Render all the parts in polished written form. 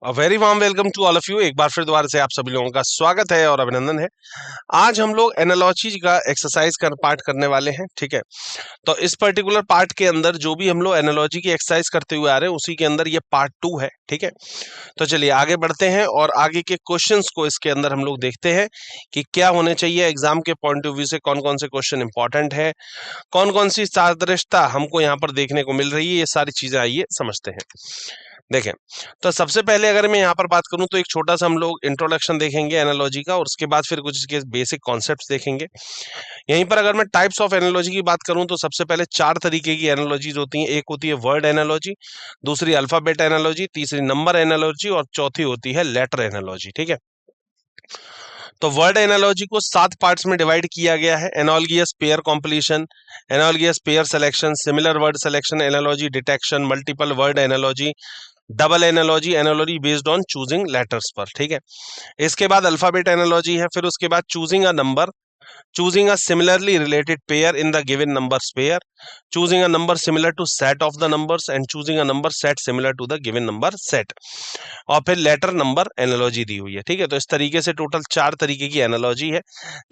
Very warm welcome to all of you. एक बार फिर दोबारा से आप सभी लोगों का स्वागत है और अभिनंदन है। आज हम लोग एनालॉजी का एक्सरसाइज कर पार्ट करने वाले हैं। ठीक है, तो इस पर्टिकुलर पार्ट के अंदर जो भी हम लोग एनालॉजी की एक्सरसाइज करते हुए आ रहे हैं उसी के अंदर ये पार्ट 2 है। ठीक है, तो चलिए आगे बढ़ते हैं और आगे के क्वेश्चंस को इसके अंदर हम लोग देखते हैं कि क्या होने चाहिए एग्जाम के पॉइंट ऑफ व्यू से, कौन कौन से क्वेश्चन इंपॉर्टेंट है, कौन कौन सी सादृश्यता हमको यहाँ पर देखने को मिल रही है। ये सारी चीजें आइए समझते हैं। देखें, तो सबसे पहले अगर मैं यहाँ पर बात करूं तो एक छोटा सा हम लोग इंट्रोडक्शन देखेंगे एनालॉजी का और उसके बाद फिर कुछ इसके बेसिक कॉन्सेप्ट्स देखेंगे। यहीं पर अगर मैं टाइप्स ऑफ एनालॉजी की बात करूं तो सबसे पहले 4 तरीके की एनालॉजीज होती हैं। एक होती है वर्ड एनालॉजी, दूसरी अल्फाबेट एनालॉजी, तीसरी नंबर एनालॉजी और चौथी होती है लेटर एनालॉजी। ठीक है, तो वर्ड एनालॉजी को 7 पार्ट्स में डिवाइड किया गया है। Analogous pair completion, analogous pair selection, similar word selection, analogy detection, multiple word analogy, double analogy, analogy based on choosing letters पर। ठीक है, इसके बाद अल्फाबेट एनालॉजी है, फिर उसके बाद choosing a number, choosing a similarly related pair in the given numbers pair, choosing a number similar to set of the numbers and choosing a number set similar to the given number set, और फिर letter number analogy दी हुई है। ठीक है, तो इस तरीके से टोटल 4 तरीके की एनालॉजी है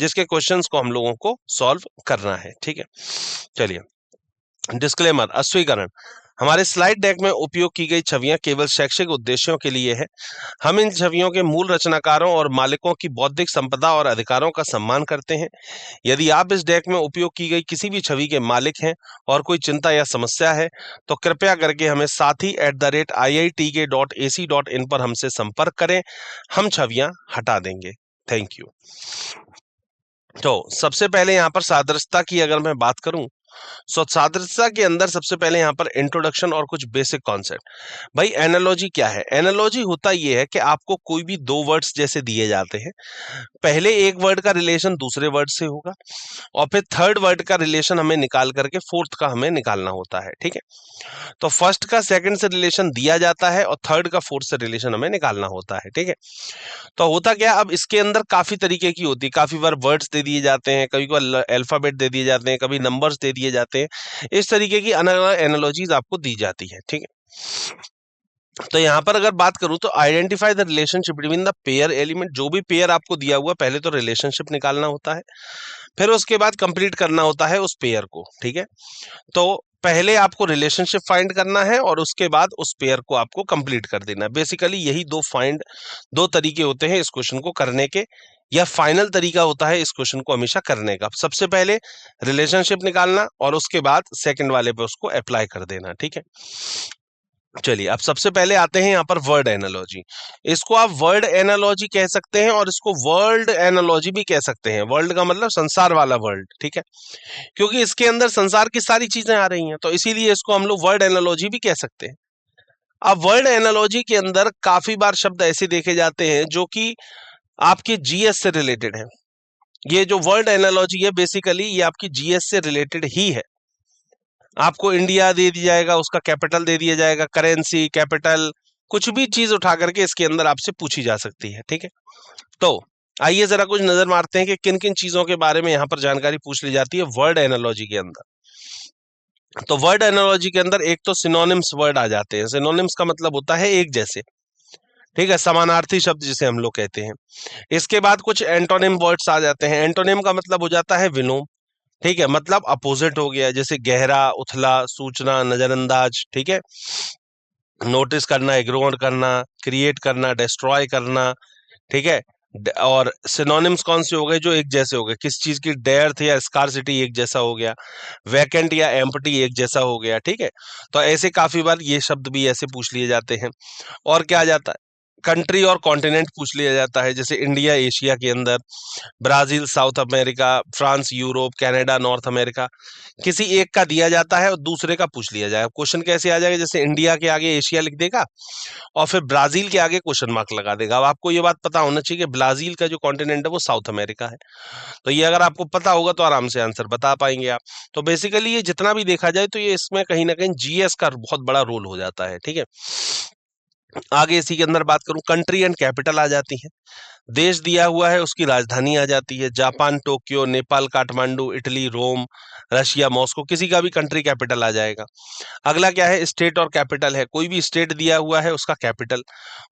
जिसके क्वेश्चंस को हम लोगों को सॉल्व करना है। ठीक है, चलिए डिस्क्लेमर, अस्वीकरण। हमारे स्लाइड डेक में उपयोग की गई छवियां केवल शैक्षिक उद्देश्यों के लिए है। हम इन छवियों के मूल रचनाकारों और मालिकों की बौद्धिक संपदा और अधिकारों का सम्मान करते हैं। यदि आप इस डेक में उपयोग की गई किसी भी छवि के मालिक हैं और कोई चिंता या समस्या है तो कृपया करके हमें sathi@iitk.ac.in पर हमसे संपर्क करें, हम छवियां हटा देंगे। Thank you. तो सबसे पहले यहाँ पर सादृश्यता की अगर मैं बात करूं, सो सादृश्यता के अंदर सबसे पहले यहाँ पर इंट्रोडक्शन और कुछ बेसिक कॉन्सेप्ट। भाई एनालॉजी क्या है? एनालॉजी होता ये है कि आपको कोई भी 2 वर्ड्स जैसे दिए जाते हैं, पहले एक वर्ड का रिलेशन दूसरे वर्ड से होगा और फिर थर्ड वर्ड का रिलेशन हमें निकाल करके फोर्थ का हमें निकालना होता है। ठीक है, तो फर्स्ट का सेकंड से रिलेशन दिया जाता है और थर्ड का फोर्थ से रिलेशन हमें निकालना होता है। ठीक है, तो होता क्या, अब इसके अंदर काफी तरीके की होती है, काफी बार वर्ड्स दे दिए जाते हैं, कभी कभी अल्फाबेट दे दिए जाते हैं, कभी नंबर्स दे दिए जाते हैं। इस तरीके की अलग अलग एनालॉजीज आपको दी जाती है। ठीक है, तो यहां पर अगर बात करूं तो identify the relationship between the pair element. जो भी पेयर आपको दिया हुआ पहले तो रिलेशनशिप निकालना होता है, फिर उसके बाद कंप्लीट करना होता है उस पेयर को। ठीक है, तो पहले आपको रिलेशनशिप फाइंड करना है और उसके बाद उस पेयर को आपको कंप्लीट कर देना है। बेसिकली यही दो तरीके होते हैं इस क्वेश्चन को करने के, या फाइनल तरीका होता है इस क्वेश्चन को हमेशा करने का। सबसे पहले रिलेशनशिप निकालना और उसके बाद सेकंड वाले पे उसको अप्लाई कर देना। ठीक है, चलिए अब सबसे पहले आते हैं यहाँ पर वर्ड एनालॉजी। इसको आप वर्ड एनालॉजी कह सकते हैं और इसको वर्ल्ड एनालॉजी भी कह सकते हैं। वर्ल्ड का मतलब संसार वाला वर्ल्ड। ठीक है, क्योंकि इसके अंदर संसार की सारी चीजें आ रही हैं, तो इसीलिए इसको हम लोग वर्ड एनालॉजी भी कह सकते हैं। अब वर्ड एनालॉजी के अंदर काफी बार शब्द ऐसे देखे जाते हैं जो कि आपके जीएस से रिलेटेड है। ये जो वर्ड एनालॉजी है बेसिकली ये आपकी जीएस से रिलेटेड ही है। आपको इंडिया दे दिया जाएगा, उसका कैपिटल दे दिया जाएगा, करेंसी, कैपिटल, कुछ भी चीज उठा करके इसके अंदर आपसे पूछी जा सकती है। ठीक है, तो आइए जरा कुछ नजर मारते हैं कि किन किन चीजों के बारे में यहाँ पर जानकारी पूछ ली जाती है वर्ड एनालॉजी के अंदर। तो वर्ड एनालॉजी के अंदर एक तो सिनोनिम्स वर्ड आ जाते हैं। सिनोनिम्स का मतलब होता है एक जैसे। ठीक है, समानार्थी शब्द जिसे हम लोग कहते हैं। इसके बाद कुछ एंटोनिम वर्ड्स आ जाते हैं। एंटोनिम का मतलब हो जाता है विलोम। ठीक है, मतलब अपोजिट हो गया, जैसे गहरा, उथला, सूचना, नजरअंदाज। ठीक है, नोटिस करना, इग्नोर करना, क्रिएट करना, डिस्ट्रॉय करना। ठीक है, और सिनोनिम्स कौन से हो गए जो एक जैसे हो गए, किस चीज की डेर्थ या स्कार्सिटी एक जैसा हो गया, वैकेंट या एम्प्टी एक जैसा हो गया। ठीक है, तो ऐसे काफी बार ये शब्द भी ऐसे पूछ लिए जाते हैं। और क्या आ जाता है, कंट्री और कॉन्टिनेंट पूछ लिया जाता है, जैसे इंडिया एशिया के अंदर, Brazil south America, France Europe, Canada north America. किसी एक का दिया जाता है और दूसरे का पूछ लिया जाएगा। क्वेश्चन कैसे आ जाएगा, जैसे इंडिया के आगे एशिया लिख देगा और फिर ब्राजील के आगे क्वेश्चन मार्क लगा देगा। अब आपको ये बात पता होना चाहिए कि ब्राजील का जो कॉन्टिनेंट है वो साउथ अमेरिका है। तो ये अगर आपको पता होगा तो आराम से आंसर बता पाएंगे आप। तो बेसिकली ये जितना भी देखा जाए तो ये इसमें कहीं ना कहीं जीएस का बहुत बड़ा रोल हो जाता है। ठीक है, आगे इसी के अंदर बात करूं, कंट्री एंड कैपिटल आ जाती है। देश दिया हुआ है, उसकी राजधानी आ जाती है, Japan Tokyo, Nepal Kathmandu, Italy Rome, Russia Moscow, किसी का भी कंट्री कैपिटल आ जाएगा। अगला क्या है, स्टेट और कैपिटल है, कोई भी स्टेट दिया हुआ है उसका कैपिटल,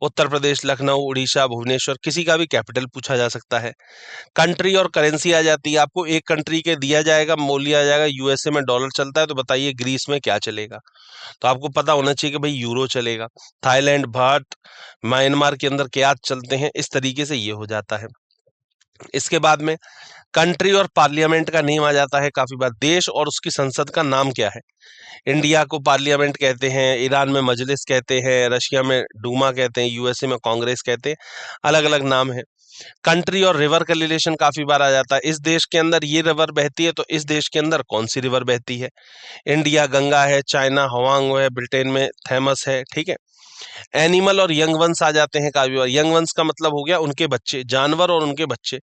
उत्तर प्रदेश लखनऊ, उड़ीसा भुवनेश्वर, किसी का भी कैपिटल पूछा जा सकता है। कंट्री और करेंसी आ जाती है, आपको एक कंट्री के दिया जाएगा, मूल्य आ जाएगा, यूएसए में डॉलर चलता है, तो बताइए ग्रीस में क्या चलेगा, तो आपको पता होना चाहिए कि भाई यूरो चलेगा। थाईलैंड बाht, म्यांमार के अंदर क्या चलते हैं, इस तरीके से ये हो जाता है। इसके बाद में कंट्री और पार्लियामेंट का नेम आ जाता है काफी बार, देश और उसकी संसद का नाम क्या है। इंडिया को पार्लियामेंट कहते हैं, ईरान में मजलिस कहते हैं, रशिया में डूमा कहते हैं, यूएसए में कांग्रेस कहते हैं, अलग अलग नाम है। कंट्री और रिवर का रिलेशन काफी बार आ जाता है, इस देश के अंदर ये रिवर बहती है तो इस देश के अंदर कौन सी रिवर बहती है। इंडिया गंगा है, चाइना हवांग है, ब्रिटेन में थैमस है, ठीक है। एनिमल और यंग वंस आ जाते हैं काफी बार, यंग वंस का मतलब हो गया उनके बच्चे, जानवर और उनके बच्चे,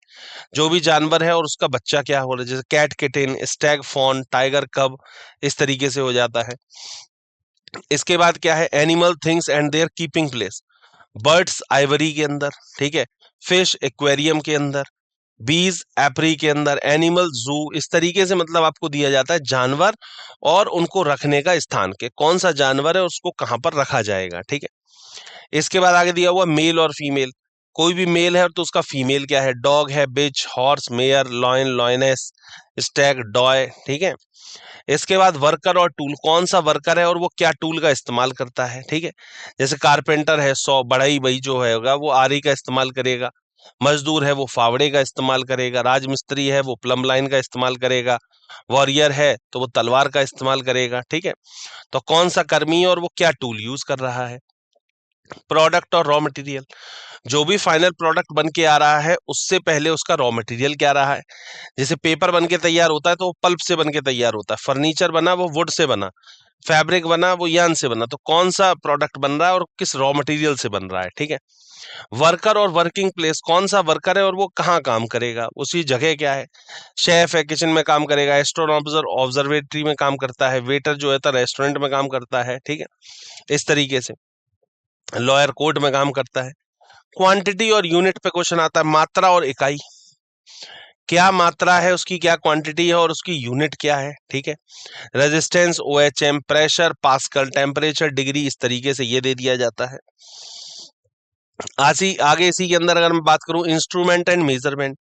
जो भी जानवर है और उसका बच्चा क्या हो रहा है, जैसे cat kitten, stag fawn, tiger cub, इस तरीके से हो जाता है। इसके बाद क्या है, animal things and their keeping place, birds ivory के अंदर, ठीक है, फिश एक्वेरियम के अंदर, बीज एपरी के अंदर, एनिमल जू, इस तरीके से मतलब आपको दिया जाता है जानवर और उनको रखने का स्थान, के कौन सा जानवर है उसको कहां पर रखा जाएगा, ठीक है। इसके बाद आगे दिया हुआ मेल और फीमेल, कोई भी मेल है तो उसका फीमेल क्या है, डॉग है, bitch, horse, mare, lion, lioness, stag, doe, ठीक है। इसके बाद वर्कर और टूल, कौन सा वर्कर है और वो क्या टूल का इस्तेमाल करता है, ठीक है। जैसे कारपेंटर है, सौ बढ़ई भाई जो होगा वो आरी का इस्तेमाल करेगा, मजदूर है वो फावड़े का इस्तेमाल करेगा, राजमिस्त्री है वो प्लम लाइन का इस्तेमाल करेगा, वॉरियर है तो वो तलवार का इस्तेमाल करेगा, ठीक है। तो कौन सा कर्मी है और वो क्या टूल यूज कर रहा है। प्रोडक्ट और रॉ मटेरियल, जो भी फाइनल प्रोडक्ट बन के आ रहा है उससे पहले उसका रॉ मटेरियल क्या रहा है। जैसे पेपर बन के तैयार होता है तो वो पल्प से बन के तैयार होता है, फर्नीचर बना वो वुड से बना, फैब्रिक बना वो यान से बना, तो कौन सा प्रोडक्ट बन रहा है और किस रॉ मटेरियल से बन रहा है, ठीक है। वर्कर और वर्किंग प्लेस, कौन सा वर्कर है और वो कहाँ काम करेगा, उसी जगह क्या है। शेफ है किचन में काम करेगा, एस्ट्रोनॉमर ऑब्जर्वेटरी में काम करता है, वेटर जो है तो रेस्टोरेंट में काम करता है, ठीक है, इस तरीके से। लॉयर कोर्ट में काम करता है। क्वांटिटी और यूनिट पे क्वेश्चन आता है, मात्रा और इकाई, क्या मात्रा है उसकी, क्या क्वांटिटी है और उसकी यूनिट क्या है, ठीक है। Resistance, ohm, pressure, pascal, temperature, degree, इस तरीके से ये दे दिया जाता है। आगे इसी के अंदर अगर मैं बात करूं, इंस्ट्रूमेंट एंड मेजरमेंट,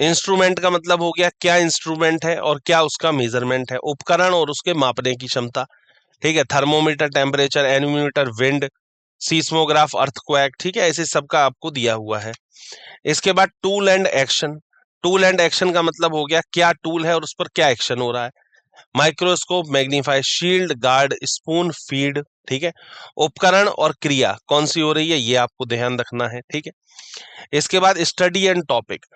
इंस्ट्रूमेंट का मतलब हो गया क्या इंस्ट्रूमेंट है और क्या उसका मेजरमेंट है, उपकरण और उसके मापने की क्षमता, ठीक है। Thermometer, temperature, nanometre, wind, seismograph, earthquake, ठीक है, ऐसे सबका आपको दिया हुआ है। इसके बाद tool and action, tool and action का मतलब हो गया क्या टूल है और उस पर क्या एक्शन हो रहा है। Microscope, magnify, shield, guard, spoon, feed, ठीक है। उपकरण और क्रिया कौन सी हो रही है ये आपको ध्यान रखना है, ठीक है। इसके बाद स्टडी एंड टॉपिक,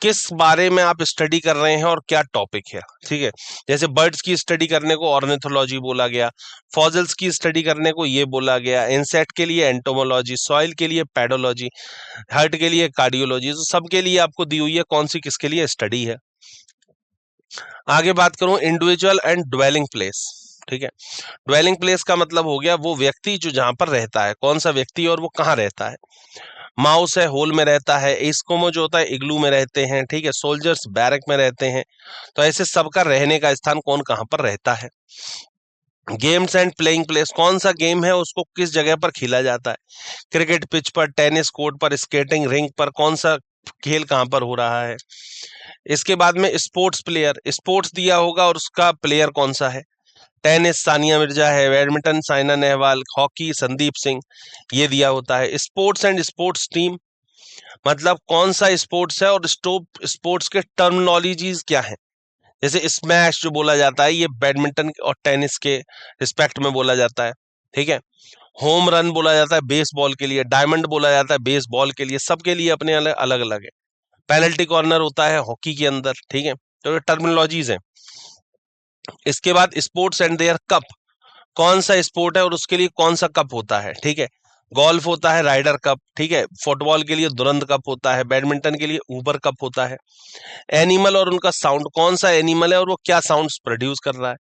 किस बारे में आप स्टडी कर रहे हैं और क्या टॉपिक है, ठीक है। जैसे बर्ड्स की स्टडी करने को ऑर्निथोलॉजी बोला गया, फॉसिल्स की स्टडी करने को ये बोला गया, इंसेक्ट के लिए एंटोमोलॉजी, सॉइल के लिए पेडोलॉजी, हार्ट के लिए कार्डियोलॉजी, तो सबके लिए आपको दी हुई है कौन सी किसके लिए स्टडी है। आगे बात करूं इंडिविजुअल एंड ड्वेलिंग प्लेस, ठीक है। ड्वेलिंग प्लेस का मतलब हो गया वो व्यक्ति जो जहां पर रहता है, कौन सा व्यक्ति और वो कहाँ रहता है। माउस है होल में रहता है, एस्कोमो जो होता है इग्लू में रहते हैं, ठीक है। सोल्जर्स बैरक में रहते हैं, तो ऐसे सबका रहने का स्थान कौन कहां पर रहता है। गेम्स एंड प्लेइंग प्लेस, कौन सा गेम है उसको किस जगह पर खेला जाता है, क्रिकेट पिच पर, टेनिस कोर्ट पर, स्केटिंग रिंग पर, कौन सा खेल कहां पर हो रहा है। इसके बाद में स्पोर्ट्स प्लेयर, स्पोर्ट्स दिया होगा और उसका प्लेयर कौन सा है, टेनिस सानिया मिर्जा है, बैडमिंटन साइना नेहवाल, हॉकी संदीप सिंह, ये दिया होता है। स्पोर्ट्स एंड स्पोर्ट्स टीम, मतलब कौन सा स्पोर्ट्स है और स्पोर्ट्स के टर्मिनोलॉजीज क्या है। जैसे स्मैश जो बोला जाता है ये बैडमिंटन और टेनिस के रिस्पेक्ट में बोला जाता है, ठीक है। होम रन बोला जाता है बेसबॉल के लिए, डायमंड बोला जाता है बेसबॉल के लिए, सबके लिए अपने अलग अलग अलग है। पेनल्टी कॉर्नर होता है हॉकी के अंदर, ठीक है। तो ये टर्मिनोलॉजीज है। इसके बाद स्पोर्ट्स एंड देयर कप, कौन सा स्पोर्ट है और उसके लिए कौन सा कप होता है, ठीक है। गोल्फ होता है राइडर कप, ठीक है, फुटबॉल के लिए दुरंत कप होता है, बैडमिंटन के लिए ऊबर कप होता है। एनिमल और उनका साउंड, कौन सा एनिमल है और वो क्या साउंड्स प्रोड्यूस कर रहा है।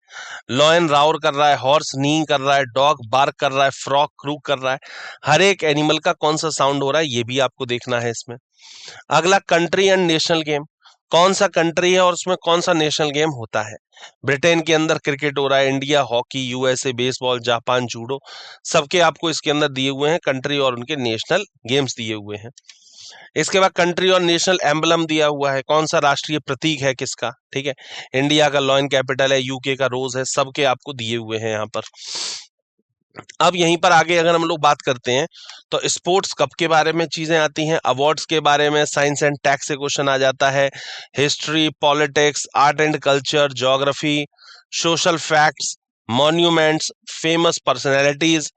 लॉयन राउर कर रहा है, हॉर्स नीइंग कर रहा है, डॉग बार्क कर रहा है, फ्रॉग क्रूक कर रहा है। हर एक एनिमल का कौन सा साउंड हो रहा है ये भी आपको देखना है इसमें। अगला कंट्री एंड नेशनल गेम, कौन सा कंट्री है और उसमें कौन सा नेशनल गेम होता है। ब्रिटेन के अंदर क्रिकेट हो रहा है, India hockey, USA baseball, Japan judo, सबके आपको इसके अंदर दिए हुए हैं कंट्री और उनके नेशनल गेम्स दिए हुए हैं। इसके बाद कंट्री और नेशनल एम्बलम दिया हुआ है, कौन सा राष्ट्रीय प्रतीक है किसका, ठीक है, इंडिया का लॉयन कैपिटल है, यूके का रोज है, सबके आपको दिए हुए हैं यहाँ पर। अब यहीं पर आगे अगर हम लोग बात करते हैं तो स्पोर्ट्स कप के बारे में चीजें आती हैं, अवार्ड्स के बारे में, साइंस एंड टेक से क्वेश्चन आ जाता है, history, politics, art and culture, geography, social facts, monuments, famous personalities,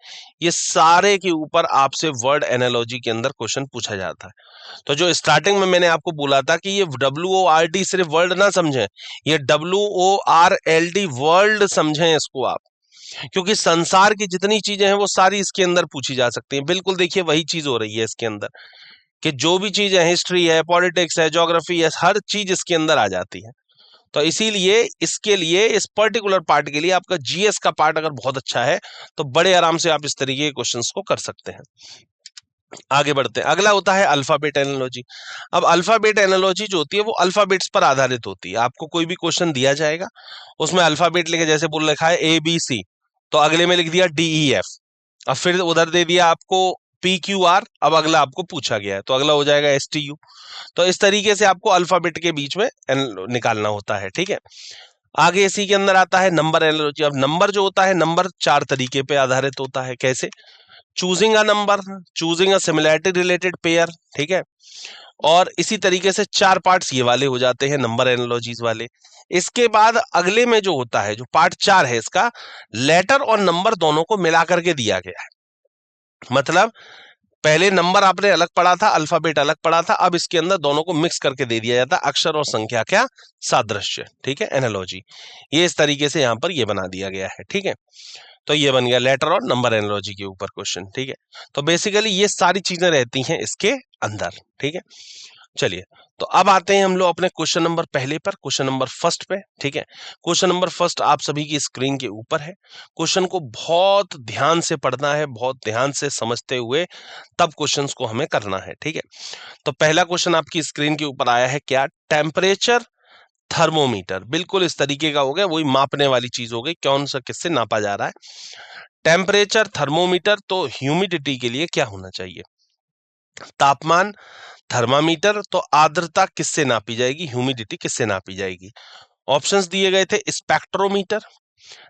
ये सारे के ऊपर आपसे वर्ड एनालॉजी के अंदर क्वेश्चन पूछा जाता है। तो जो स्टार्टिंग में मैंने आपको बोला था कि ये WORD सिर्फ वर्ल्ड ना समझें, ये WORLD वर्ल्ड समझें इसको आप, क्योंकि संसार की जितनी चीजें हैं वो सारी इसके अंदर पूछी जा सकती हैं। बिल्कुल देखिए वही चीज हो रही है इसके अंदर, कि जो भी चीज है, हिस्ट्री है, पॉलिटिक्स है, ज्योग्राफी है, हर चीज इसके अंदर आ जाती है। तो इसीलिए इसके लिए, इस पर्टिकुलर पार्ट के लिए आपका जीएस का पार्ट अगर बहुत अच्छा है तो बड़े आराम से आप इस तरीके के क्वेश्चंस को कर सकते हैं। आगे बढ़ते हैं, अगला होता है अल्फाबेट एनालॉजी। अब अल्फाबेट एनालॉजी जो होती है वो अल्फाबेट्स पर आधारित होती है। आपको कोई भी क्वेश्चन दिया जाएगा, उसमें अल्फाबेट लेके, जैसे बोल रखा है ABC, तो अगले में लिख दिया DEF, अब फिर उधर दे दिया आपको PQR, अब अगला आपको पूछा गया है तो अगला हो जाएगा STU। तो इस तरीके से आपको अल्फाबेट के बीच में निकालना होता है, ठीक है। आगे इसी के अंदर आता है नंबर एनालॉजी। अब नंबर जो होता है, नंबर चार तरीके पे आधारित होता है। कैसे? Choosing a number, choosing a similarity related pair, ठीक है, और इसी तरीके से चार पार्ट्स ये वाले हो जाते हैं नंबर एनालॉजीज वाले। इसके बाद अगले में जो होता है, जो पार्ट चार है इसका, लेटर और नंबर दोनों को मिला करके दिया गया है। मतलब पहले नंबर आपने अलग पढ़ा था, अल्फाबेट अलग पढ़ा था, अब इसके अंदर दोनों को मिक्स करके दे दिया जाता है, अक्षर और संख्या क्या सादृश्य, ठीक है, एनालॉजी। ये इस तरीके से यहां पर ये बना दिया गया है, ठीक है। तो ये बन गया लेटर और नंबर एनालॉजी के ऊपर क्वेश्चन, ठीक है। तो बेसिकली ये सारी चीजें रहती हैं इसके अंदर, ठीक है। चलिए, तो अब आते हैं हम लोग अपने क्वेश्चन नंबर पहले पर, क्वेश्चन नंबर फर्स्ट पे, ठीक है। क्वेश्चन नंबर फर्स्ट आप सभी की स्क्रीन के ऊपर है। क्वेश्चन को बहुत ध्यान से पढ़ना है, बहुत ध्यान से समझते हुए तब क्वेश्चंस को हमें करना है, ठीक है। तो पहला क्वेश्चन आपकी स्क्रीन के ऊपर आया है, क्या? टेम्परेचर थर्मोमीटर, बिल्कुल इस तरीके का हो गया, वही मापने वाली चीज हो गई, कौन सा किससे नापा जा रहा है। टेम्परेचर थर्मोमीटर, तो ह्यूमिडिटी के लिए क्या होना चाहिए? तापमान थर्मामीटर, तो आर्द्रता किससे नापी जाएगी, ह्यूमिडिटी किससे नापी जाएगी। ऑप्शंस दिए गए थे स्पेक्ट्रोमीटर,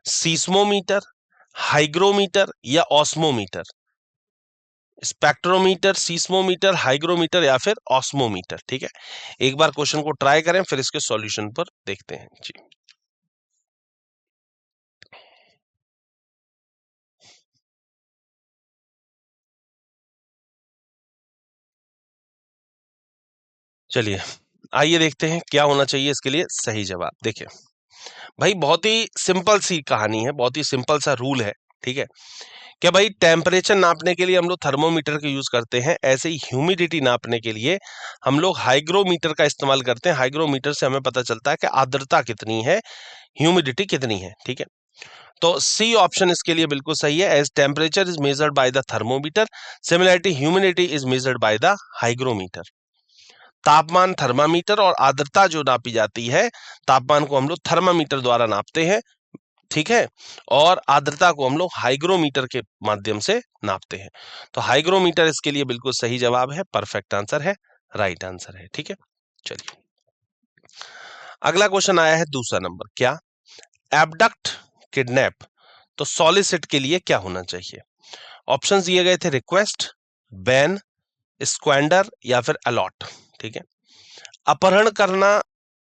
सीस्मोमीटर, हाइग्रोमीटर या ऑस्मोमीटर। स्पेक्ट्रोमीटर, सीस्मोमीटर, हाइग्रोमीटर या फिर ऑस्मोमीटर, ठीक है। एक बार क्वेश्चन को ट्राई करें फिर इसके सॉल्यूशन पर देखते हैं जी। चलिए, आइए देखते हैं क्या होना चाहिए इसके लिए सही जवाब। देखिए भाई, बहुत ही सिंपल सी कहानी है, बहुत ही सिंपल सा रूल है, ठीक है। क्या भाई, टेम्परेचर नापने के लिए हम लोग थर्मोमीटर का यूज करते हैं, ऐसे ही ह्यूमिडिटी नापने के लिए हम लोग हाइग्रोमीटर का इस्तेमाल करते हैं। हाइग्रोमीटर से हमें पता चलता है कि आर्द्रता कितनी है, ह्यूमिडिटी कितनी है, ठीक है। तो सी ऑप्शन इसके लिए बिल्कुल सही है। As temperature is measured by the thermometer, similarity humidity is measured by the hygrometer. तापमान थर्मामीटर और आर्द्रता जो नापी जाती है, तापमान को हम लोग थर्मामीटर द्वारा नापते हैं, ठीक है, और आर्द्रता को हम लोग हाइग्रोमीटर के माध्यम से नापते हैं। तो हाइग्रोमीटर इसके लिए बिल्कुल सही जवाब है, परफेक्ट आंसर है, राइट आंसर है, ठीक है। चलिए, अगला क्वेश्चन आया है दूसरा नंबर, क्या? एबडक्ट, किडनैप, तो सॉलिसिट के लिए क्या होना चाहिए? ऑप्शंस दिए गए थे रिक्वेस्ट, बैन, स्क्वेंडर या फिर अलॉट, ठीक है। अपहरण करना,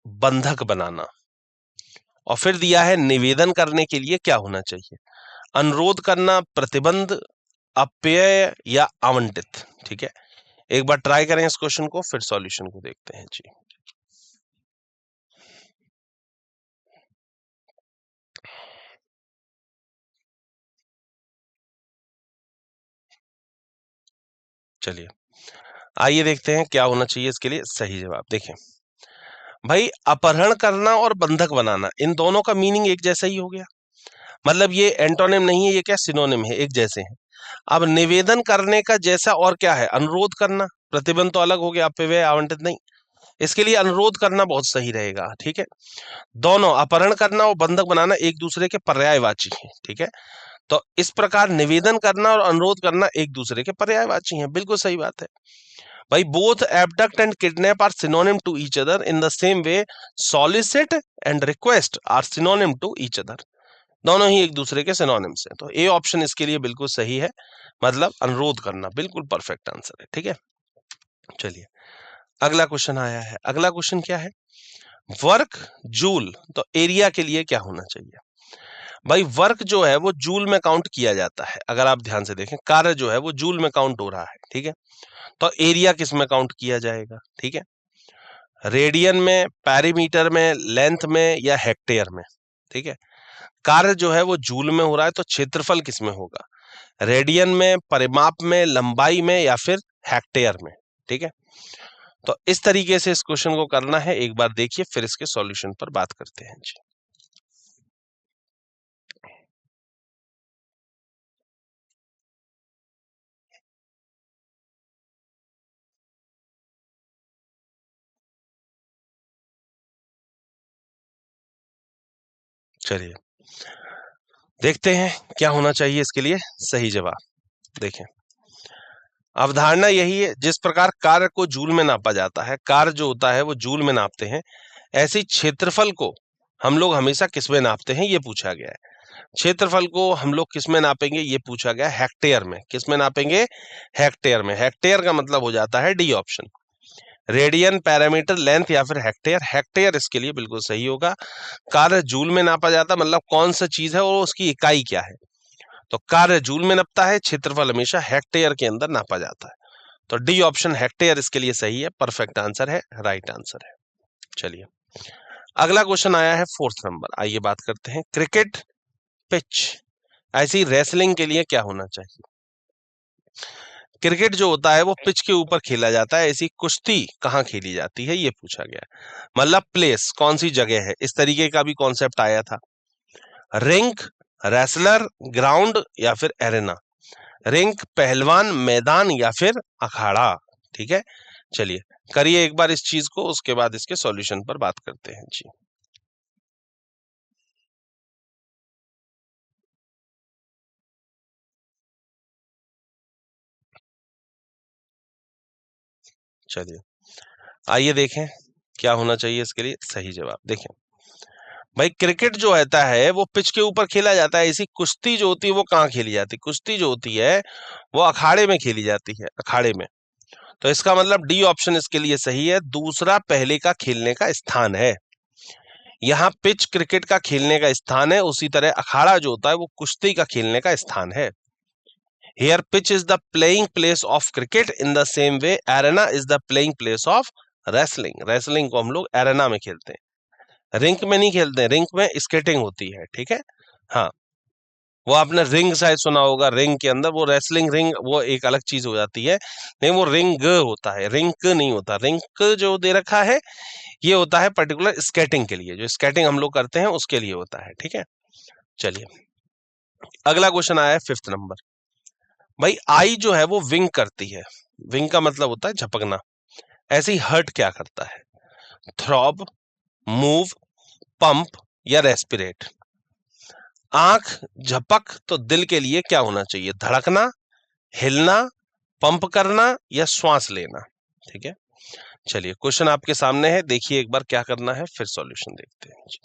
बंधक बनाना, और फिर दिया है निवेदन करने के लिए क्या होना चाहिए? अनुरोध करना, प्रतिबंध, अपेय या आवंटित, ठीक है। एक बार ट्राई करें इस क्वेश्चन को फिर सॉल्यूशन को देखते हैं जी। चलिए आइए देखते हैं क्या होना चाहिए इसके लिए सही जवाब। देखें भाई, अपहरण करना और बंधक बनाना, इन दोनों का मीनिंग एक जैसा ही हो गया। मतलब ये एंटोनिम नहीं है, ये क्या सिनोनिम है, एक जैसे हैं। अब निवेदन करने का जैसा और क्या है, अनुरोध करना। प्रतिबंध तो अलग हो गया, अपव्यय आवंटित नहीं। इसके लिए अनुरोध करना बहुत सही रहेगा, ठीक है। दोनों अपहरण करना और बंधक बनाना एक दूसरे के पर्यायवाची हैं, ठीक है। तो इस प्रकार निवेदन करना और अनुरोध करना एक दूसरे के पर्यायवाची हैं, बिल्कुल सही बात है भाई। Both abduct and kidnap are synonym to each other in the same way solicit and request are synonym to each other. दोनों ही एक दूसरे के सिनोनिम्स हैं। तो ए ऑप्शन इसके लिए बिल्कुल सही है, मतलब अनुरोध करना, बिल्कुल परफेक्ट आंसर है, ठीक है। चलिए अगला क्वेश्चन आया है। अगला क्वेश्चन क्या है, वर्क जूल, तो एरिया के लिए क्या होना चाहिए भाई। वर्क जो है वो जूल में काउंट किया जाता है। अगर आप ध्यान से देखें, कार्य जो है वो जूल में काउंट हो रहा है, ठीक है। तो एरिया किस में काउंट किया जाएगा, ठीक है। रेडियन में, पैरीमीटर में, लेंथ में या हेक्टेयर में, ठीक है। कार्य जो है वो जूल में हो रहा है, तो क्षेत्रफल किस में होगा, रेडियन में, परिमाप में, लंबाई में या फिर हेक्टेयर में, ठीक है। तो इस तरीके से इस क्वेश्चन को करना है, एक बार देखिए फिर इसके सॉल्यूशन पर बात करते हैं जी। चलिए देखते हैं क्या होना चाहिए इसके लिए सही जवाब। देखें अवधारणा यही है, जिस प्रकार कार्य को जूल में नापा जाता है, कार्य जो होता है वो जूल में नापते हैं, ऐसे क्षेत्रफल को हम लोग हमेशा किस में नापते हैं, ये पूछा गया है। क्षेत्रफल को हम लोग किस में नापेंगे, ये पूछा गया हेक्टेयर में। किस में नापेंगे, हेक्टेयर में। हेक्टेयर का मतलब हो जाता है D option, radian, parameter, length या फिर हेक्टेयर। हेक्टेयर इसके लिए बिल्कुल सही होगा। कार्य जूल में नापा जाता, मतलब कौन सा चीज है और उसकी इकाई क्या है। तो कार्य जूल में नापता है, क्षेत्रफल हमेशा हेक्टेयर के अंदर नापा जाता है। तो डी ऑप्शन हेक्टेयर इसके लिए सही है, परफेक्ट आंसर है, राइट आंसर है। चलिए अगला क्वेश्चन आया है 4th नंबर। आइए बात करते हैं क्रिकेट पिच, ऐसी रेसलिंग के लिए क्या होना चाहिए। क्रिकेट जो होता है वो पिच के ऊपर खेला जाता है, ऐसी कुश्ती कहाँ खेली जाती है, ये पूछा गया। मतलब प्लेस कौन सी जगह है, इस तरीके का भी कॉन्सेप्ट आया था। रिंक, रेसलर, ग्राउंड या फिर एरेना। रिंक पहलवान, मैदान या फिर अखाड़ा, ठीक है। चलिए करिए एक बार इस चीज को, उसके बाद इसके सॉल्यूशन पर बात करते हैं जी। चलिए आइए देखें क्या होना चाहिए इसके लिए सही जवाब। देखें भाई, क्रिकेट जो होता है वो पिच के ऊपर खेला जाता है, ऐसी कुश्ती जो होती है वो कहाँ खेली जाती है, कुश्ती जो होती है वो अखाड़े में खेली जाती है, अखाड़े में। तो इसका मतलब डी ऑप्शन इसके लिए सही है, दूसरा पहले का खेलने का स्थान है। यहाँ पिच क्रिकेट का खेलने का स्थान है, उसी तरह अखाड़ा जो होता है वो कुश्ती का खेलने का स्थान है। Here pitch is the playing place of cricket, in the same way arena is the playing place of wrestling। wrestling को हम लोग arena में खेलते हैं, रिंक में नहीं खेलते हैं, रिंक में स्केटिंग होती है, ठीक है। हाँ, वो आपने रिंग शायद सुना होगा, रिंग के अंदर वो रेसलिंग रिंग वो एक अलग चीज हो जाती है, नहीं वो रिंग होता है, रिंक नहीं होता। रिंक जो दे रखा है ये होता है पर्टिकुलर स्केटिंग के लिए, जो स्केटिंग हम लोग करते हैं उसके लिए होता है, ठीक है। चलिए अगला क्वेश्चन आया है 5th नंबर। भाई आई जो है वो विंग करती है, विंग का मतलब होता है झपकना, ऐसे ही हर्ट क्या करता है, थ्रॉब, मूव, पंप या रेस्पिरेट। आंख, झपक, तो दिल के लिए क्या होना चाहिए, धड़कना, हिलना, पंप करना या श्वास लेना, ठीक है। चलिए क्वेश्चन आपके सामने है, देखिए एक बार क्या करना है, फिर सॉल्यूशन देखते हैं जी।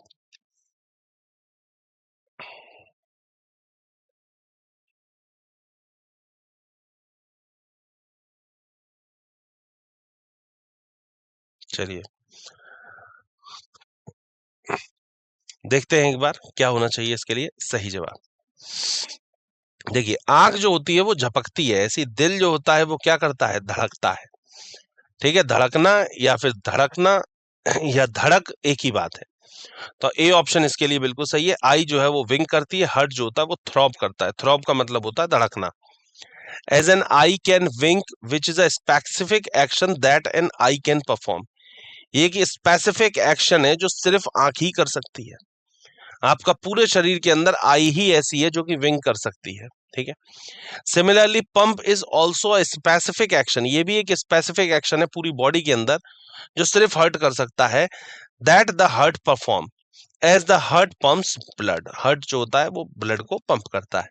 चलिए देखते हैं एक बार क्या होना चाहिए इसके लिए सही जवाब। देखिए आंख जो होती है वो झपकती है, ऐसी दिल जो होता है वो क्या करता है, धड़कता है, ठीक है। धड़कना या फिर धड़कना या धड़क एक ही बात है। तो ए ऑप्शन इसके लिए बिल्कुल सही है। आई जो है वो विंग करती है, हर्ट जो होता है वो थ्रॉब करता है, थ्रॉब का मतलब होता है धड़कना। As an eye can wink which is a specific action that an eye can perform. ये एक स्पेसिफिक एक्शन है जो सिर्फ आंख ही कर सकती है। आपका पूरे शरीर के अंदर आई ही ऐसी है जो कि विंक कर सकती है, ठीक है। Similarly pump is also a specific action, ये भी एक स्पेसिफिक एक्शन है पूरी बॉडी के अंदर जो सिर्फ हार्ट कर सकता है। That the heart perform as the heart pumps blood, heart जो होता है वो ब्लड को पंप करता है।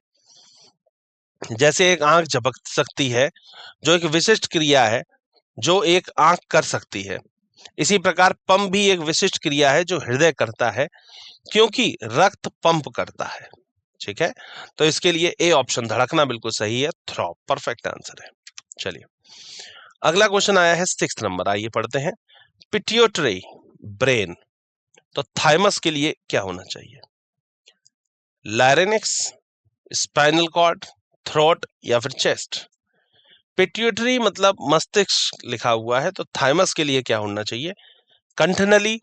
जैसे एक आंख झपक सकती है जो एक विशिष्ट क्रिया है जो एक आंख कर सकती है, इसी प्रकार पंप भी एक विशिष्ट क्रिया है जो हृदय करता है क्योंकि रक्त पंप करता है, ठीक है। तो इसके लिए ए ऑप्शन धड़कना बिल्कुल सही है, थ्रॉप परफेक्ट आंसर है। चलिए अगला क्वेश्चन आया है 6 नंबर, आइए पढ़ते हैं। पिट्यूटरी ब्रेन, तो थाइमस के लिए क्या होना चाहिए? लैरिंक्स, स्पाइनल कॉर्ड, थ्रोट या फिर चेस्ट? पिट्यूटरी मतलब मस्तिष्क लिखा हुआ है, तो थाइमस के लिए क्या होना चाहिए? कंठनली,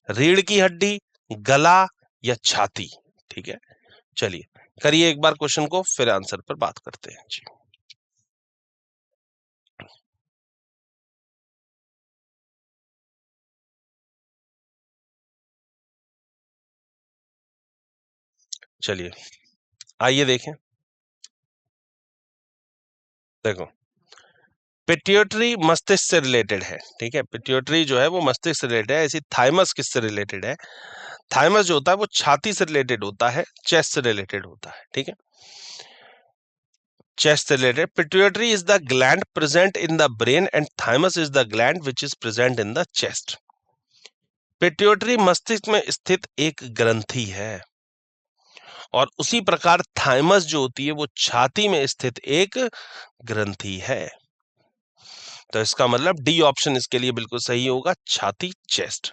रीढ़ की हड्डी, गला या छाती, ठीक है। चलिए करिए एक बार क्वेश्चन को, फिर आंसर पर बात करते हैं जी। चलिए आइए देखें। देखो पिट्यूटरी मस्तिष्क से रिलेटेड है, ठीक है। पिट्यूटरी जो है वो मस्तिष्क से रिलेटेड है। ऐसी थाइमस किससे रिलेटेड है? थाइमस जो होता है वो छाती से रिलेटेड होता है, चेस्ट से रिलेटेड होता है, ठीक है। चेस्ट से related. Pituitary is the gland present in the brain and thymus is the gland which is present in the chest. Pituitary मस्तिष्क में स्थित एक ग्रंथि है और उसी प्रकार थाइमस जो होती है वो छाती में स्थित एक ग्रंथि है। तो इसका मतलब डी ऑप्शन इसके लिए बिल्कुल सही होगा, छाती, chest.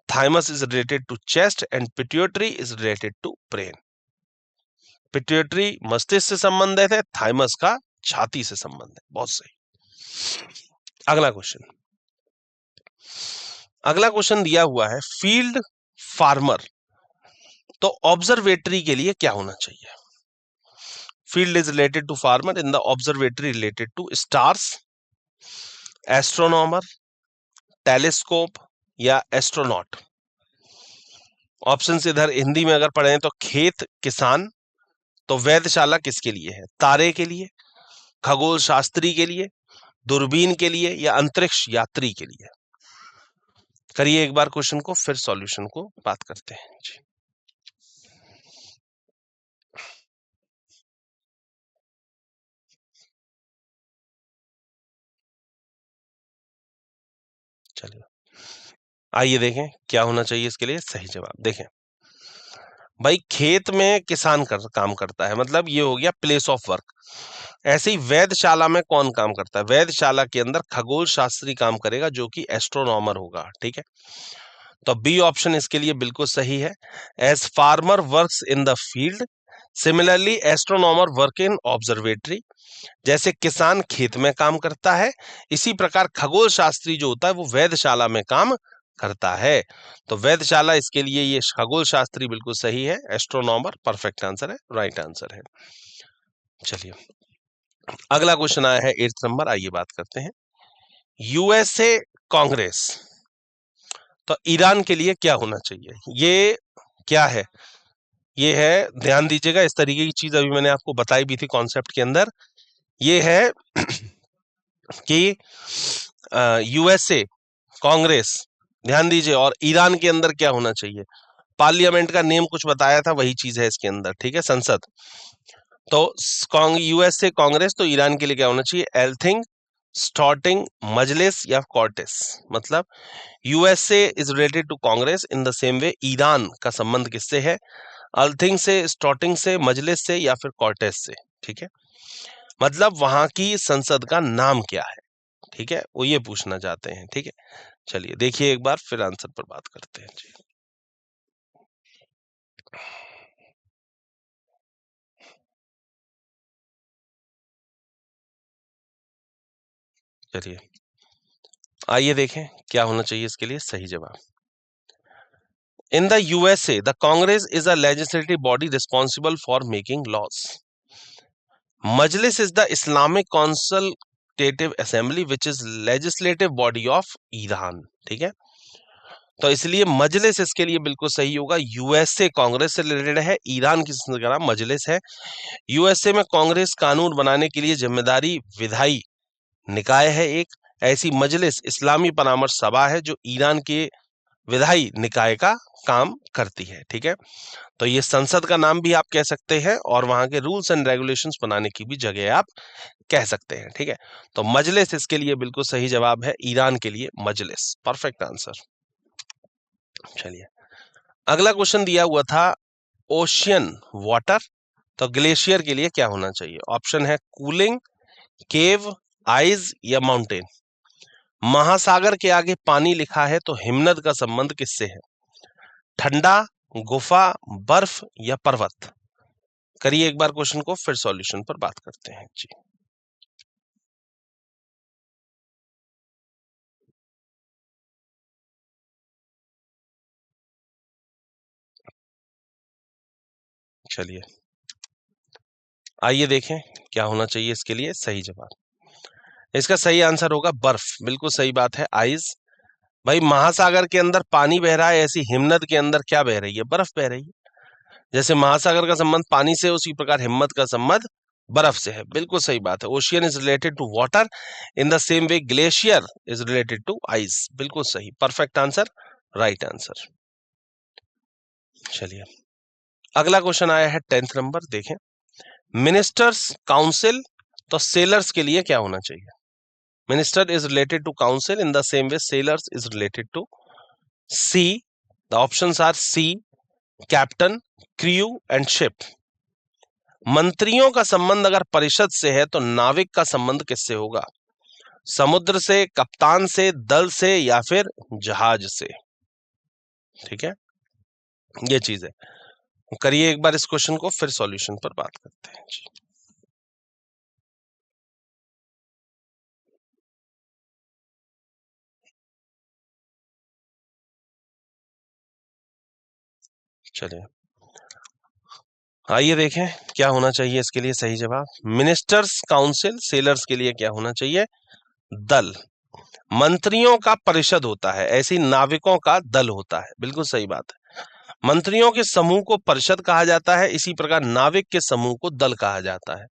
Thymus is related to chest and pituitary is related to brain. Pituitary मस्तिष्क से संबंधित है, थाइमस का छाती से संबंध है। बहुत सही। अगला क्वेश्चन, अगला क्वेश्चन दिया हुआ है फील्ड फार्मर, तो ऑब्जर्वेटरी के लिए क्या होना चाहिए? Field is related to farmer, in the observatory related to stars, astronomer, telescope या एस्ट्रोनॉट? ऑप्शन इधर हिंदी में अगर पढ़े तो खेत किसान, तो वेधशाला किसके लिए है? तारे के लिए, खगोल शास्त्री के लिए, दूरबीन के लिए या अंतरिक्ष यात्री के लिए? करिए एक बार क्वेश्चन को, फिर सॉल्यूशन को बात करते हैं जी। चलिए आइए देखें क्या होना चाहिए इसके लिए सही जवाब। देखें भाई, खेत में किसान काम करता है, मतलब ये हो गया प्लेस ऑफ वर्क। ऐसे ही वेधशाला में कौन काम करता है? वेधशाला के अंदर खगोल शास्त्री काम करेगा जो कि एस्ट्रोनॉमर होगा, ठीक है। तो बी ऑप्शन इसके लिए बिल्कुल सही है। As farmer works in the field, similarly astronomer work in observatory. जैसे किसान खेत में काम करता है, इसी प्रकार खगोल शास्त्री जो होता है वो वेधशाला में काम करता है। तो वेधशाला इसके लिए ये खगोल शास्त्री बिल्कुल सही है, एस्ट्रोनॉमर परफेक्ट आंसर है, राइट आंसर है। चलिए अगला क्वेश्चन आया है 8 नंबर, आइए बात करते हैं। यूएसए कांग्रेस, तो ईरान के लिए क्या होना चाहिए? ये क्या है? ये है, ध्यान दीजिएगा, इस तरीके की चीज अभी मैंने आपको बताई भी थी कॉन्सेप्ट के अंदर। ये है कि यूएसए कांग्रेस, ध्यान दीजिए, और ईरान के अंदर क्या होना चाहिए? पार्लियामेंट का नेम कुछ बताया था, वही चीज है इसके अंदर, ठीक है, संसद। तो यूएसए कांग्रेस, तो ईरान के लिए क्या होना चाहिए? एल्थिंग, स्टॉटिंग, मजलिस या कॉर्टेस? मतलब USA is related to Congress, in the same way Iran का संबंध किससे है? अल्थिंग से, स्टॉटिंग से, मजलिस से या फिर कॉर्टेस से, ठीक है। मतलब वहां की संसद का नाम क्या है, ठीक है, वो ये पूछना चाहते हैं, ठीक है। चलिए देखिए एक बार, फिर आंसर पर बात करते हैं जी। चलिए आइए देखें क्या होना चाहिए इसके लिए सही जवाब। In the USA the Congress is a legislative body responsible for making laws. Majlis is the Islamic consultative assembly which is legislative body of Iran. ठीक है, तो इसलिए मजलिस इसके लिए बिल्कुल सही होगा। यूएसए कांग्रेस से रिलेटेड है, ईरान की सरकार मजलिस है। यूएसए में कांग्रेस कानून बनाने के लिए जिम्मेदारी विधायी निकाय है एक, ऐसी मजलिस इस्लामी परामर्श सभा है जो ईरान के विधायी निकाय का काम करती है। ठीक है, तो ये संसद का नाम भी आप कह सकते हैं और वहां के रूल्स एंड रेगुलेशंस बनाने की भी जगह आप कह सकते हैं। ठीक है, तो मजलिस इसके लिए बिल्कुल सही जवाब है, ईरान के लिए मजलिस, परफेक्ट आंसर। चलिए, अगला क्वेश्चन दिया हुआ था ओशियन वाटर, तो ग्लेशियर के लिए क्या होना चाहिए? ऑप्शन है कूलिंग, केव, आइज या माउंटेन। महासागर के आगे पानी लिखा है तो हिमनद का संबंध किससे है? ठंडा, गुफा, बर्फ या पर्वत? करिए एक बार क्वेश्चन को, फिर सॉल्यूशन पर बात करते हैं जी। चलिए, आइए देखें क्या होना चाहिए इसके लिए सही जवाब। इसका सही आंसर होगा बर्फ, बिल्कुल सही बात है, आइस। भाई महासागर के अंदर पानी बह रहा है, ऐसी हिमनद के अंदर क्या बह रही है? बर्फ बह रही है। जैसे महासागर का संबंध पानी से, उसी प्रकार हिम्मत का संबंध बर्फ से है, बिल्कुल सही बात है। Ocean is related to water, in the same way glacier is related to ice, बिल्कुल सही, परफेक्ट आंसर, राइट आंसर। चलिए, अगला क्वेश्चन आया है 10th नंबर, देखें। मिनिस्टर्स काउंसिल, तो सेलर्स के लिए क्या होना चाहिए? Minister is related to council, in the same way sailors is related to sea, the options are sea, captain, crew and ship. मंत्रियों का संबंध अगर परिषद से है तो नाविक का संबंध किससे होगा? समुद्र से, कप्तान से, दल से या फिर जहाज से? ठीक है, ये चीज है। करिए एक बार इस क्वेश्चन को, फिर सॉल्यूशन पर बात करते हैं जी। चलिए, आइए देखें क्या होना चाहिए इसके लिए सही जवाब। मिनिस्टर्स काउंसिल, सेलर्स के लिए क्या होना चाहिए? दल। मंत्रियों का परिषद होता है, ऐसी नाविकों का दल होता है, बिल्कुल सही बात है। मंत्रियों के समूह को परिषद कहा जाता है, इसी प्रकार नाविक के समूह को दल कहा जाता है।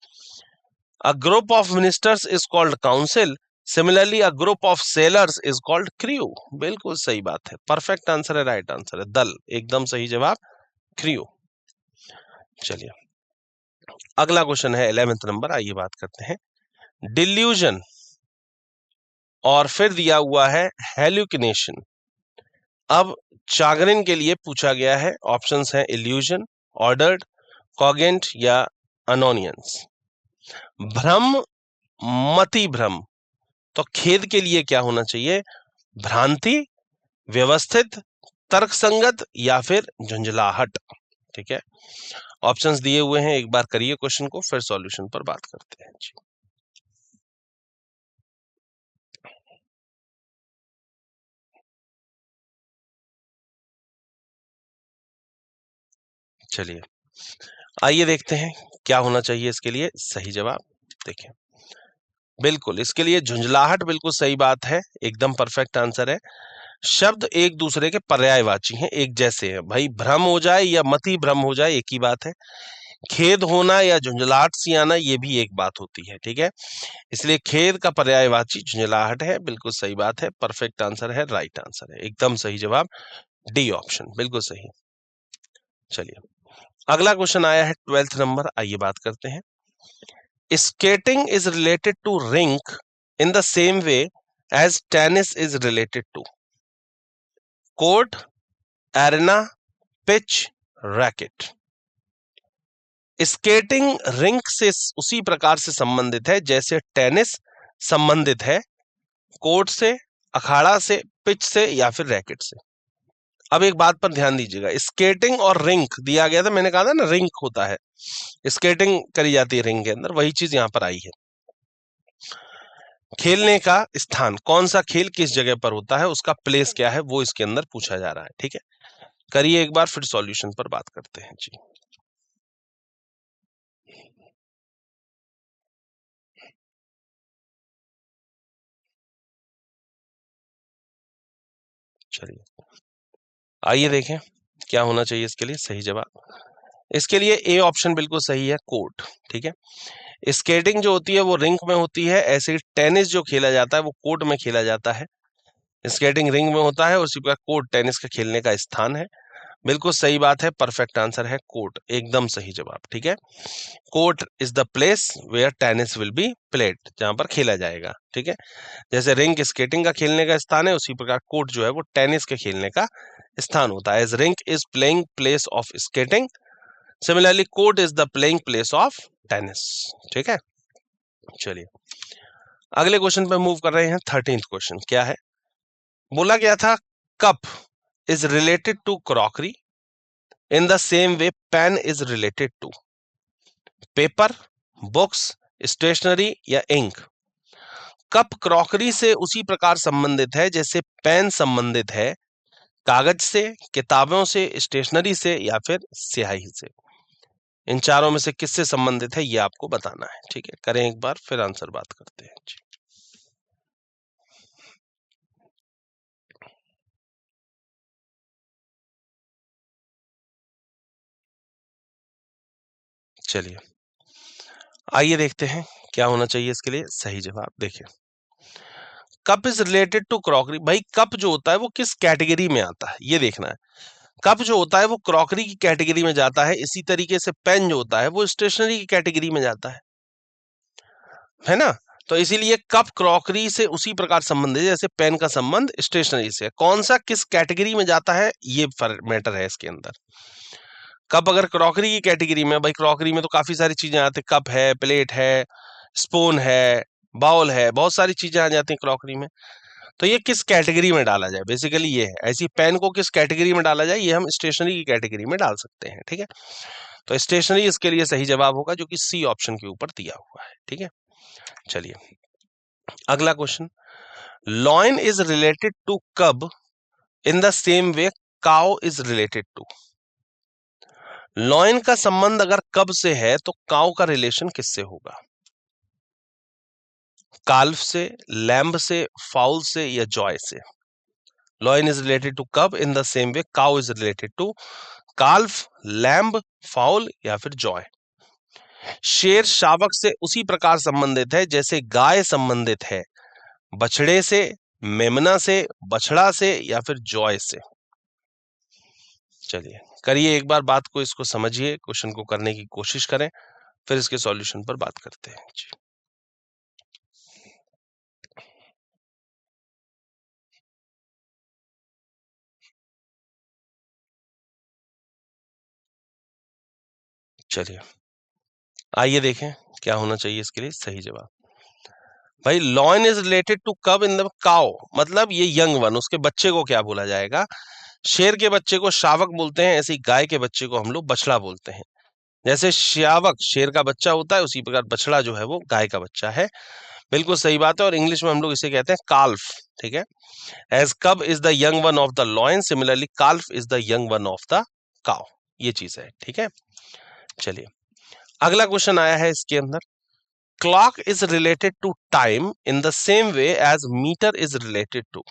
A group of ministers is called council, similarly a group of sellers is called crew, बिल्कुल सही बात है, परफेक्ट आंसर है, राइट आंसर है दल, एकदम सही जवाब, क्रू। चलिए, अगला क्वेश्चन है 11th नंबर, आइए बात करते हैं। डिल्यूजन और फिर दिया हुआ है हेल्यूसिनेशन। अब चागरिन के लिए पूछा गया है, ऑप्शंस हैं इल्यूजन, ऑर्डर्ड, कॉगेंट या अनोनियंस। भ्रम, मति भ्रम, तो खेद के लिए क्या होना चाहिए? भ्रांति, व्यवस्थित, तर्कसंगत या फिर झुंझलाहट? ठीक है, ऑप्शंस दिए हुए हैं, एक बार करिए क्वेश्चन को, फिर सॉल्यूशन पर बात करते हैं जी। चलिए, आइए देखते हैं क्या होना चाहिए इसके लिए सही जवाब। देखिए, बिल्कुल इसके लिए झुंझलाहट बिल्कुल सही बात है, एकदम परफेक्ट आंसर है। शब्द एक दूसरे के पर्यायवाची हैं, एक जैसे हैं। भाई भ्रम हो जाए या मति भ्रम हो जाए, एक ही बात है। खेद होना या झुंझलाहट सी आना, ये भी एक बात होती है। ठीक है, इसलिए खेद का पर्यायवाची झुंझलाहट है, बिल्कुल सही बात है, परफेक्ट आंसर है, राइट आंसर है, एकदम सही जवाब, डी ऑप्शन, बिल्कुल सही। चलिए, अगला क्वेश्चन आया है 12th नंबर, आइए बात करते हैं। Skating is related to rink in the same way as tennis is related to court, arena, pitch, racket. Skating rink से उसी प्रकार से संबंधित है जैसे टेनिस संबंधित है कोर्ट से, अखाड़ा से, पिच से या फिर रैकेट से। अब एक बात पर ध्यान दीजिएगा, स्केटिंग और रिंक दिया गया था, मैंने कहा था ना रिंक होता है, स्केटिंग करी जाती है रिंग के अंदर, वही चीज यहां पर आई है। खेलने का स्थान, कौन सा खेल किस जगह पर होता है, उसका प्लेस क्या है, वो इसके अंदर पूछा जा रहा है। ठीक है, करिए एक बार, फिर सॉल्यूशन पर बात करते हैं जी। चलिए आइए देखें क्या होना चाहिए इसके लिए सही जवाब। इसके लिए ए ऑप्शन बिल्कुल सही है, कोर्ट। ठीक है, स्केटिंग जो होती है वो रिंग में होती है, ऐसे ही टेनिस जो खेला जाता है वो कोर्ट में खेला जाता है। स्केटिंग रिंग में होता है, उसी प्रकार कोर्ट टेनिस का खेलने का स्थान है। बिल्कुल सही बात है, परफेक्ट आंसर है कोर्ट, एकदम सही जवाब। ठीक है, court is the place where tennis will be played, जहां पर खेला जाएगा। ठीक है, जैसे रिंग स्केटिंग का खेलने का स्थान है, उसी प्रकार कोर्ट जो है वो टेनिस के खेलने का स्थान होता है। As ring is playing place of skating, similarly court is the playing place of tennis. ठीक है, चलिए अगले क्वेश्चन पे मूव कर रहे हैं। 13th क्वेश्चन क्या है, बोला गया था cup is related to crockery in the same way pen is related to paper, books, stationery या इंक। कप क्रॉकरी से उसी प्रकार संबंधित है जैसे पेन संबंधित है कागज से, किताबों से, स्टेशनरी से या फिर स्याही से। इन चारों में से किससे संबंधित है ये आपको बताना है। ठीक है, करें एक बार फिर आंसर बात करते हैं जी। चलिए आइए देखते हैं क्या होना चाहिए इसके लिए सही जवाब। देखिए cup is related to crockery, भाई कप जो होता है वो किस कैटेगरी में आता है ये देखना है। कप जो होता है वो क्रॉकरी की कैटेगरी में जाता है, इसी तरीके से पेन जो होता है वो स्टेशनरी की कैटेगरी में जाता है ना। तो इसीलिए कप क्रॉकरी से उसी प्रकार संबंधित है जैसे पेन का संबंध स्टेशनरी से। कौन सा किस कैटेगरी में जाता है ये मैटर है इसके अंदर। कप अगर क्रॉकरी की कैटेगरी में, भाई क्रॉकरी में तो काफी सारी चीजें आती है, कप है, प्लेट है, स्पून है, बाउल है, बहुत सारी चीजें आ जाती हैं क्रॉकरी में। तो ये किस कैटेगरी में डाला जाए, बेसिकली ये है। ऐसी पेन को किस कैटेगरी में डाला जाए, ये हम स्टेशनरी की कैटेगरी में डाल सकते हैं। ठीक है, तो स्टेशनरी इसके लिए सही जवाब होगा जो कि सी ऑप्शन के ऊपर दिया हुआ है। ठीक है, चलिए अगला question, lion is related to cub in the same way cow is related to. Lion का संबंध अगर कब से है तो काउ का रिलेशन किससे होगा। काल्फ से, लैम्ब से, फाउल से या जॉय से। Lion is related to cub in the same way cow is related to calf, lamb, fowl या फिर जॉय। शेर शावक से उसी प्रकार संबंधित है जैसे गाय संबंधित है बछड़े से, मेमना से, बछड़ा से या फिर जॉय से। चलिए करिए एक बार बात को, इसको समझिए, क्वेश्चन को करने की कोशिश करें, फिर इसके सॉल्यूशन पर बात करते हैं जी। चलिए आइए देखें क्या होना चाहिए इसके लिए सही जवाब। भाई lion is related to cub in the cow, मतलब ये यंग वन, उसके बच्चे को क्या बोला जाएगा। शेर के बच्चे को शावक बोलते हैं, ऐसे ही गाय के बच्चे को हम लोग बछड़ा बोलते हैं। जैसे शावक शेर का बच्चा होता है, उसी प्रकार बछड़ा जो है वो गाय का बच्चा है। बिल्कुल सही बात है, और इंग्लिश में हम लोग इसे कहते हैं काल्फ। ठीक है, एज कब is the young one of the lion, similarly काल्फ is the young one of the cow, ये चीज है। ठीक है, चलिए अगला क्वेश्चन आया है इसके अंदर, clock is related to time in the same way as meter is related to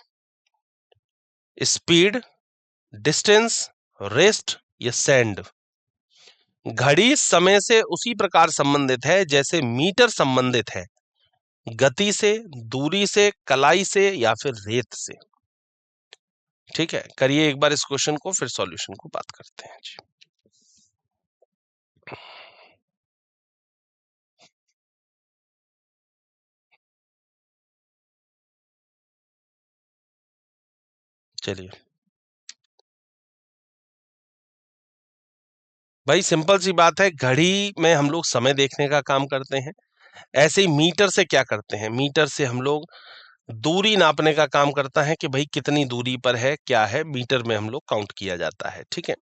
speed, distance, rest या सेंड। घड़ी समय से उसी प्रकार संबंधित है जैसे मीटर संबंधित है गति से, दूरी से, कलाई से या फिर रेत से। ठीक है, करिए एक बार इस क्वेश्चन को, फिर सॉल्यूशन को बात करते हैं जी। चलिए भाई सिंपल सी बात है, घड़ी में हम लोग समय देखने का काम करते हैं, ऐसे ही मीटर से क्या करते हैं, मीटर से हम लोग दूरी नापने का काम करता है कि भाई कितनी दूरी पर है, क्या है, मीटर में हम लोग काउंट किया जाता है। ठीक है,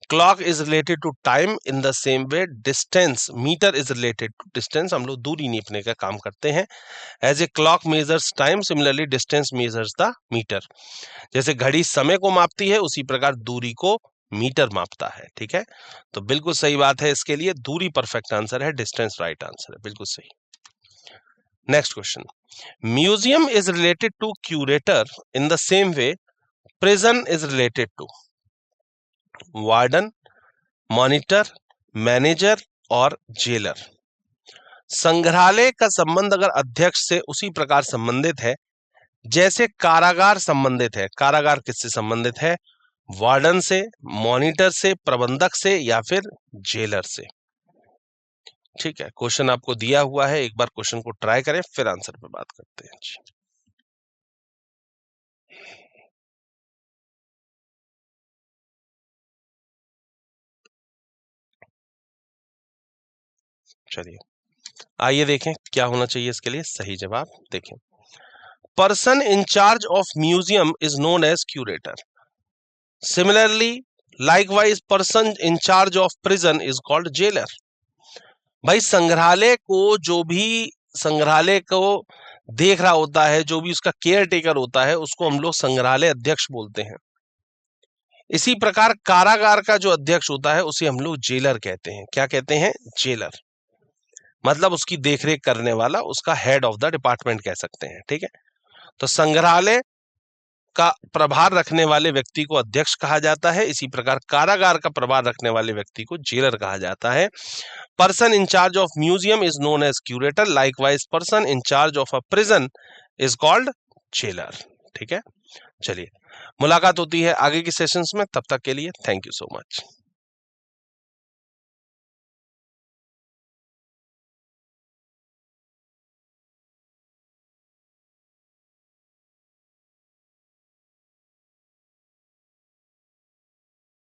clock is related to time in the same way distance, meter is related to distance, हम लोग दूरी नापने का काम करते हैं। As a clock measures time, similarly distance measures the meter. जैसे घड़ी समय को मापती है, उसी प्रकार दूरी को मीटर मापता है। ठीक है, तो बिल्कुल सही बात है, इसके लिए दूरी परफेक्ट आंसर है, डिस्टेंस राइट आंसर है, बिल्कुल सही। Next question, museum is related to curator in the same way prison is related to warden, monitor, manager और जेलर। संग्रहालय का संबंध अगर अध्यक्ष से उसी प्रकार संबंधित है जैसे कारागार संबंधित है। कारागार किससे संबंधित है? वार्डन से, मॉनिटर से, प्रबंधक से या फिर जेलर से। ठीक है, क्वेश्चन आपको दिया हुआ है, एक बार क्वेश्चन को ट्राई करें फिर आंसर पे बात करते हैं जी। चलिए आइए देखें क्या होना चाहिए इसके लिए सही जवाब। देखें, person in charge of museum is known as curator. Similarly likewise person in charge of prison is called jailer. भाई संग्रहालय को जो भी संग्रहालय को देख रहा होता है, जो भी उसका केयर टेकर होता है, उसको हम लोग संग्रहालय अध्यक्ष बोलते हैं। इसी प्रकार कारागार का जो अध्यक्ष होता है उसे हम लोग जेलर कहते हैं। क्या कहते हैं? जेलर। मतलब उसकी देखरेख करने वाला, उसका हेड ऑफ द डिपार्टमेंट कह सकते हैं। ठीक है, तो संग्रहालय का प्रभार रखने वाले व्यक्ति को अध्यक्ष कहा जाता है। इसी प्रकार कारागार का प्रभार रखने वाले व्यक्ति को जेलर कहा जाता है। Person in charge of museum is known as curator, likewise person in charge of a prison is called jailer. ठीक है, चलिए मुलाकात होती है आगे के सेशंस में, तब तक के लिए थैंक यू सो मच।